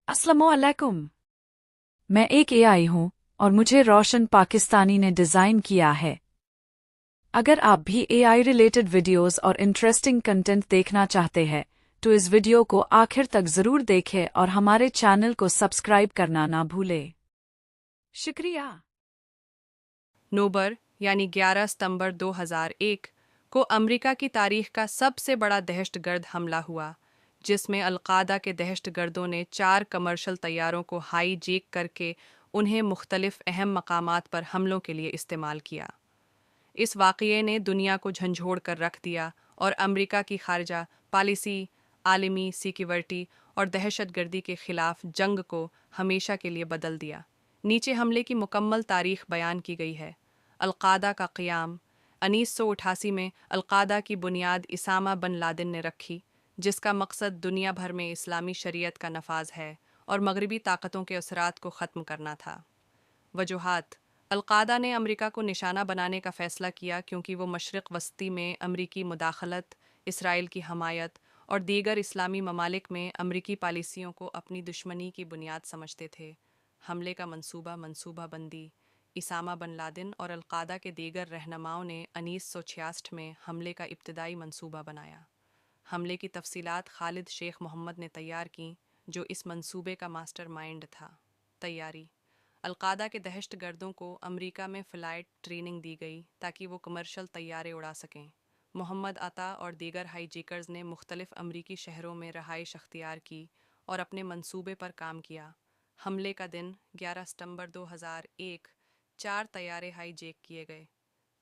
अस्सलामुअलैकुम। मैं एक एआई हूँ और मुझे रोशन पाकिस्तानी ने डिज़ाइन किया है। अगर आप भी एआई रिलेटेड वीडियोस और इंटरेस्टिंग कंटेंट देखना चाहते हैं तो इस वीडियो को आखिर तक ज़रूर देखें और हमारे चैनल को सब्सक्राइब करना ना भूलें। शुक्रिया। नोबर यानी 11 सितंबर 2001 को अमेरिका की तारीख का सबसे बड़ा दहशतगर्द हमला हुआ, जिसमें अलकायदा के दहशतगर्दों ने 4 कमर्शियल तैयारों को हाई जैक करके उन्हें मुख्तलिफ अहम मकामात पर हमलों के लिए इस्तेमाल किया। इस वाक़ये ने दुनिया को झंझोड़ कर रख दिया और अमेरिका की खारजा पॉलिसी, आलमी सिक्योरिटी और दहशतगर्दी के खिलाफ जंग को हमेशा के लिए बदल दिया। नीचे हमले की मुकम्मल तारीख बयान की गई है। अलकायदा का क़याम 1988 में अलकायदा की बुनियाद उसामा बिन लादेन ने रखी, जिसका मकसद दुनिया भर में इस्लामी शरीयत का नफाज है और मगरबी ताकतों के असरात को ख़त्म करना था। वजूहात: अलकायदा ने अमेरिका को निशाना बनाने का फ़ैसला किया क्योंकि वो मशरिक़ वस्ती में अमरीकी मुदाखलत, इसराइल की हमायत और दीगर इस्लामी ममालिक में अमरीकी पॉलिसियों को अपनी दुश्मनी की बुनियाद समझते थे। हमले का मनसूबाबंदी: उसामा बिन लादेन और अलकायदा के दीगर रहनुमाओं ने 1966 में हमले का इब्तदाई मनसूबा बनाया। हमले की तफसीलात खालिद शेख मोहम्मद ने तैयार की, जो इस मंसूबे का मास्टरमाइंड था। तैयारी: अलकायदा के दहशतगर्दों को अमेरिका में फ़्लाइट ट्रेनिंग दी गई ताकि वो कमर्शियल तैयारे उड़ा सकें। मोहम्मद अता और दीगर हाईजैकर्स ने मुख्तलिफ अमरीकी शहरों में रहाइश अख्तियार की और अपने मंसूबे पर काम किया। हमले का दिन 11 सितंबर 2001। 4 तैयारे हाईजैक किए गए।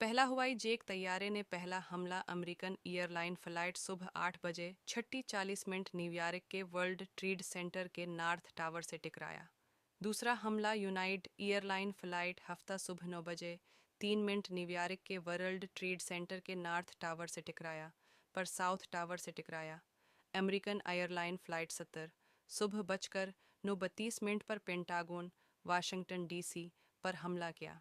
पहला हवाई जैक तैयारे ने पहला हमला अमेरिकन एयरलाइन फ़्लाइट सुबह 8 बजे 6:40 न्यूयॉर्क के वर्ल्ड ट्रेड सेंटर के नॉर्थ टावर से टकराया। दूसरा हमला यूनाइटेड एयरलाइन फ़्लाइट हफ्ता सुबह 9 बजे 3 न्यूयॉर्क के वर्ल्ड ट्रेड सेंटर के नॉर्थ टावर से टकराया, पर साउथ टावर से टकराया। अमेरिकन एयरलाइन फ़्लाइट 70 सुबह बजकर 9:32 पर पेंटागन, वाशिंगटन डीसी पर हमला किया।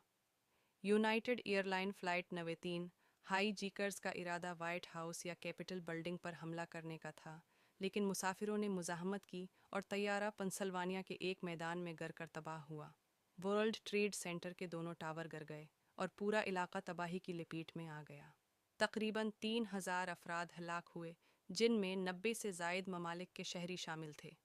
United airline flight 93 high jackers का इरादा वाइट हाउस या कैपिटल बिल्डिंग पर हमला करने का था, लेकिन मुसाफिरों ने मुज़ाहमत की और तैयारा पेंसिल्वानिया के एक मैदान में गिर कर तबाह हुआ। वर्ल्ड ट्रेड सेंटर के दोनों टावर गिर गए और पूरा इलाका तबाही की लपेट में आ गया। तकरीबन 3,000 अफराद हलाक हुए, जिनमें 90 से ज़ायद ममालिक के शहरी शामिल थे।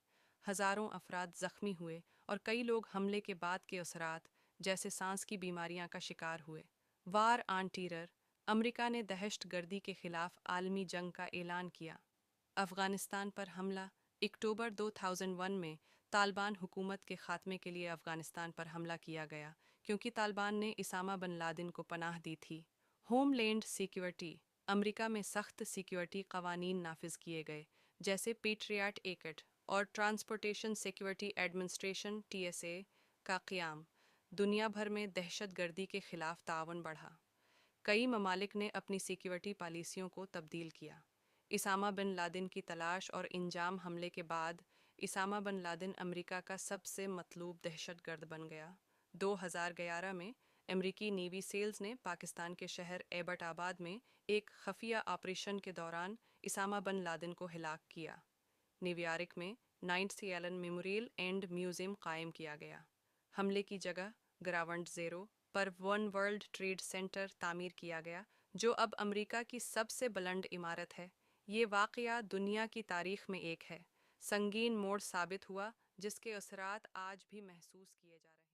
हज़ारों अफराद ज़ख्मी हुए और कई लोग हमले के बाद के असरात जैसे सांस की बीमारियां का शिकार हुए। वार ऑन टेरर: अमेरिका ने दहशतगर्दी के खिलाफ आलमी जंग का ऐलान किया। अफ़गानिस्तान पर हमला: अक्टूबर 2001 में तालिबान हुकूमत के ख़ात्मे के लिए अफ़गानिस्तान पर हमला किया गया क्योंकि तालिबान ने उसामा बिन लादेन को पनाह दी थी। होमलैंड सिक्योरिटी: अमेरिका में सख्त सिक्योरिटी क़वानीन नाफिज किए गए, जैसे पेट्रियट एक्ट और ट्रांसपोर्टेशन सिक्योरिटी एडमिनिस्ट्रेशन (TSA) का क़याम। दुनिया भर में दहशतगर्दी के खिलाफ ताउन बढ़ा। कई ममालिक ने अपनी सिक्योरिटी पॉलिसियों को तब्दील किया। उसामा बिन लादेन की तलाश और इंजाम: हमले के बाद उसामा बिन लादेन अमेरिका का सबसे मतलूब दहशतगर्द बन गया। 2011 में अमेरिकी नेवी सेल्स ने पाकिस्तान के शहर एबटाबाद में एक खफिया ऑपरेशन के दौरान उसामा बिन लादेन को हलाक किया। न्यूयॉर्क में नाइट्स एलन मेमोरियल एंड म्यूज़ियम कायम किया गया। हमले की जगह ग्राउंड ज़ीरो पर वन वर्ल्ड ट्रेड सेंटर तामीर किया गया, जो अब अमेरिका की सबसे बुलंद इमारत है। ये वाक़या दुनिया की तारीख़ में एक है संगीन मोड़ साबित हुआ, जिसके असरात आज भी महसूस किए जा रहे हैं।